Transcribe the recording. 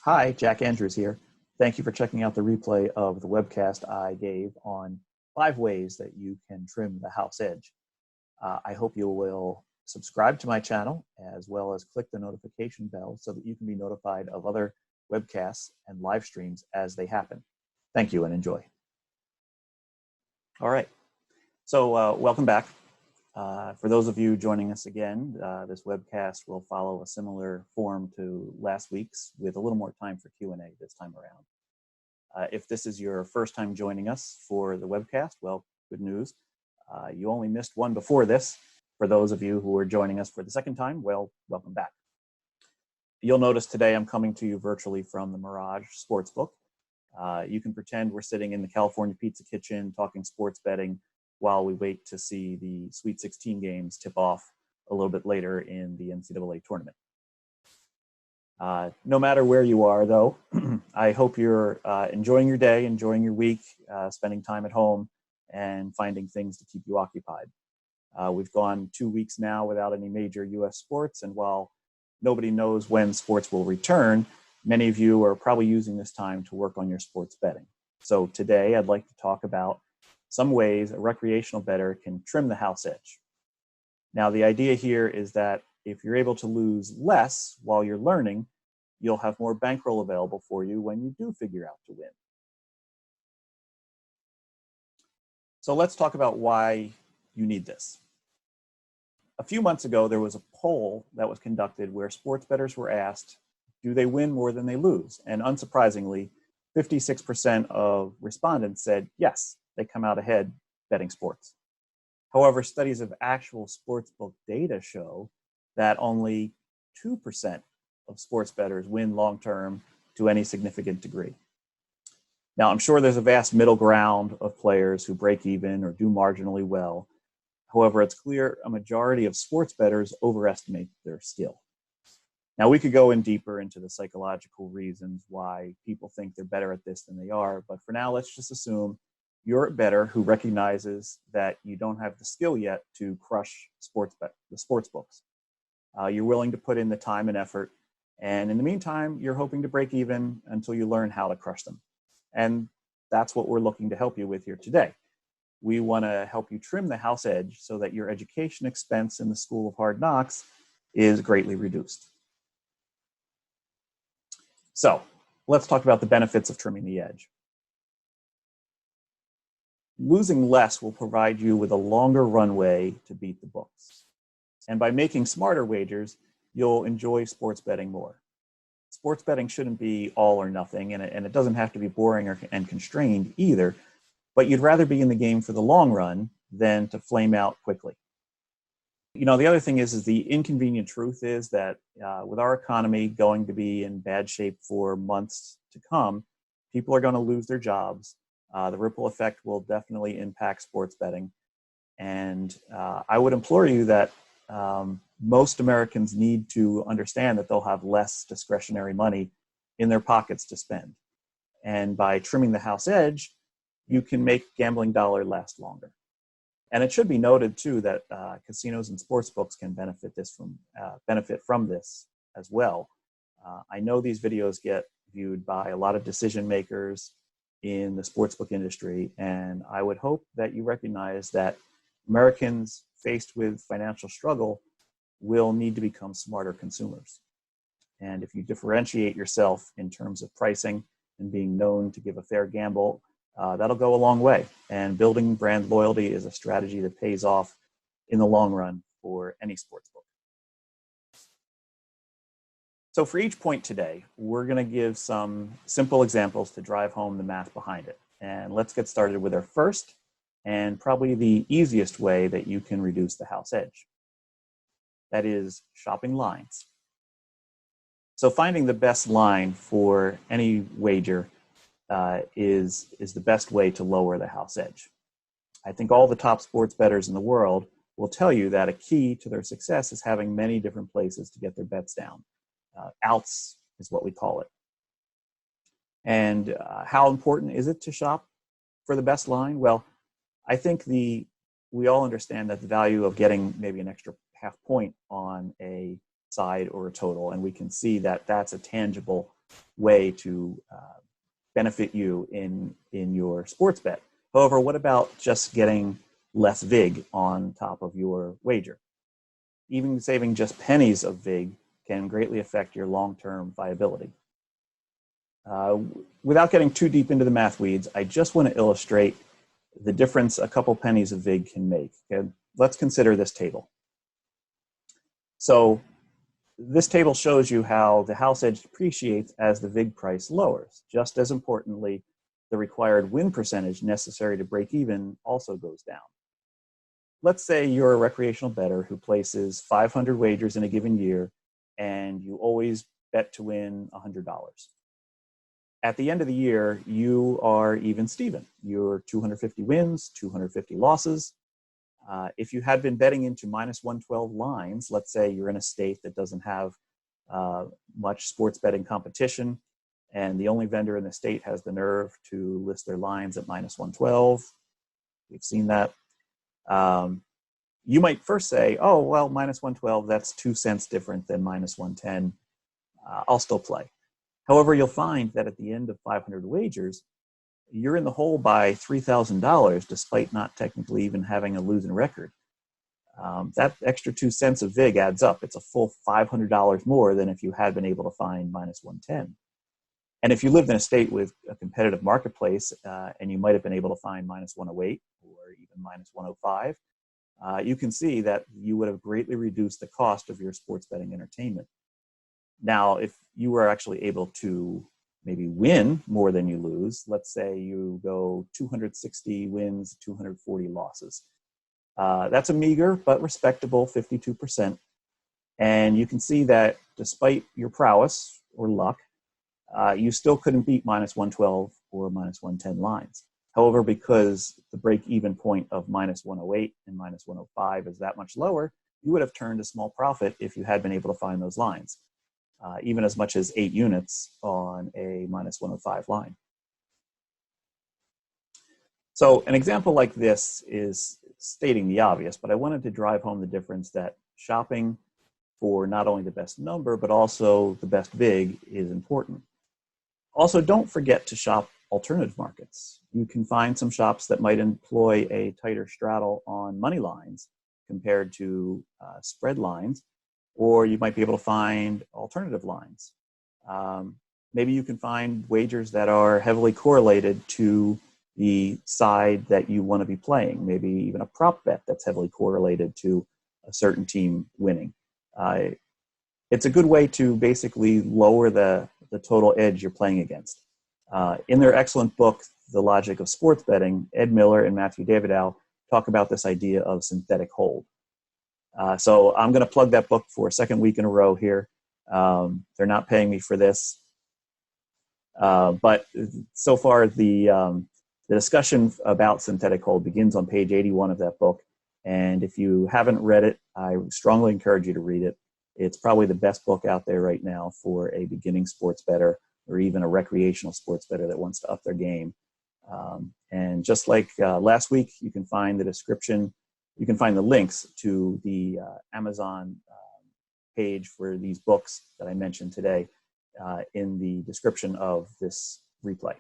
Hi, Jack Andrews here. Thank you for checking out the replay of the webcast I gave on 5 ways that you can trim the house edge. I hope you will subscribe to my channel as well as click the notification bell so that you can be notified of other webcasts and live streams as they happen. Thank you and enjoy. All right, so welcome back. For those of you joining us again, this webcast will follow a similar form to last week's with a little more time for Q&A this time around. If this is your first time joining us for the webcast, well, good news. You only missed one before this. For those of you who are joining us for the second time, well, welcome back. You'll notice today I'm coming to you virtually from the Mirage Sportsbook. You can pretend we're sitting in the California Pizza Kitchen talking sports betting while we wait to see the Sweet 16 games tip off a little bit later in the NCAA tournament. No matter where you are, though, I hope you're enjoying your day, enjoying your week, spending time at home, and finding things to keep you occupied. We've gone 2 weeks now without any major U.S. sports, and while nobody knows when sports will return, many of you are probably using this time to work on your sports betting. So today I'd like to talk about some ways a recreational bettor can trim the house edge. Now, the idea here is that if you're able to lose less while you're learning, you'll have more bankroll available for you when you do figure out to win. So let's talk about why you need this. A few months ago, there was a poll that was conducted where sports bettors were asked, do they win more than they lose? And unsurprisingly, 56% of respondents said yes, they come out ahead betting sports. However, studies of actual sportsbook data show that only 2% of sports bettors win long-term to any significant degree. Now, I'm sure there's a vast middle ground of players who break even or do marginally well. However, it's clear a majority of sports bettors overestimate their skill. Now, we could go in deeper into the psychological reasons why people think they're better at this than they are, but for now, let's just assume you're a bettor who recognizes that you don't have the skill yet to crush the sports books. You're willing to put in the time and effort, and in the meantime, you're hoping to break even until you learn how to crush them. And that's what we're looking to help you with here today. We want to help you trim the house edge so that your education expense in the School of Hard Knocks is greatly reduced. So let's talk about the benefits of trimming the edge. Losing less will provide you with a longer runway to beat the books. And by making smarter wagers, you'll enjoy sports betting more. Sports betting shouldn't be all or nothing, and it doesn't have to be boring and constrained either, but you'd rather be in the game for the long run than to flame out quickly. You know, the other thing is the inconvenient truth is that with our economy going to be in bad shape for months to come, people are going to lose their jobs. The ripple effect will definitely impact sports betting. And I would implore you that most Americans need to understand that they'll have less discretionary money in their pockets to spend. And by trimming the house edge, you can make gambling dollar last longer. And it should be noted too that casinos and sports books can benefit from this as well. I know these videos get viewed by a lot of decision makers in the sportsbook industry, and I would hope that you recognize that Americans faced with financial struggle will need to become smarter consumers. And if you differentiate yourself in terms of pricing and being known to give a fair gamble, that'll go a long way. And building brand loyalty is a strategy that pays off in the long run for any sportsbook. So for each point today, we're going to give some simple examples to drive home the math behind it. And let's get started with our first and probably the easiest way that you can reduce the house edge. That is shopping lines. So finding the best line for any wager is the best way to lower the house edge. I think all the top sports bettors in the world will tell you that a key to their success is having many different places to get their bets down. Outs is what we call it. And how important is it to shop for the best line? Well, I think we all understand that the value of getting maybe an extra half point on a side or a total, and we can see that that's a tangible way to benefit you in your sports bet. However, what about just getting less VIG on top of your wager? Even saving just pennies of VIG can greatly affect your long-term viability. Without getting too deep into the math weeds, I just want to illustrate the difference a couple pennies of VIG can make. Okay? Let's consider this table. So this table shows you how the house edge depreciates as the VIG price lowers. Just as importantly, the required win percentage necessary to break even also goes down. Let's say you're a recreational bettor who places 500 wagers in a given year, and you always bet to win $100. At the end of the year, you are even Steven. You're 250 wins, 250 losses. If you had been betting into minus 112 lines, let's say you're in a state that doesn't have much sports betting competition, and the only vendor in the state has the nerve to list their lines at minus 112. We've seen that. You might first say, oh, well, minus 112, that's 2 cents different than minus 110. I'll still play. However, you'll find that at the end of 500 wagers, you're in the hole by $3,000 despite not technically even having a losing record. That extra 2 cents of VIG adds up. It's a full $500 more than if you had been able to find minus 110. And if you lived in a state with a competitive marketplace and you might have been able to find minus 108 or even minus 105, you can see that you would have greatly reduced the cost of your sports betting entertainment. Now, if you were actually able to maybe win more than you lose, let's say you go 260 wins, 240 losses. That's a meager but respectable 52%. And you can see that despite your prowess or luck, you still couldn't beat minus 112 or minus 110 lines. However, because the break-even point of minus 108 and minus 105 is that much lower, you would have turned a small profit if you had been able to find those lines, even as much as 8 units on a minus 105 line. So an example like this is stating the obvious, but I wanted to drive home the difference that shopping for not only the best number, but also the best VIG is important. Also, don't forget to shop alternative markets. You can find some shops that might employ a tighter straddle on money lines compared to spread lines, or you might be able to find alternative lines. Maybe you can find wagers that are heavily correlated to the side that you want to be playing, maybe even a prop bet that's heavily correlated to a certain team winning. It's a good way to basically lower the total edge you're playing against. In their excellent book, The Logic of Sports Betting, Ed Miller and Matthew Davidow talk about this idea of synthetic hold. So I'm going to plug that book for a second week in a row here. They're not paying me for this. But so far, the discussion about synthetic hold begins on page 81 of that book. And if you haven't read it, I strongly encourage you to read it. It's probably the best book out there right now for a beginning sports bettor or even a recreational sports bettor that wants to up their game. And just like last week, you can find the description, you can find the links to the Amazon page for these books that I mentioned today in the description of this replay.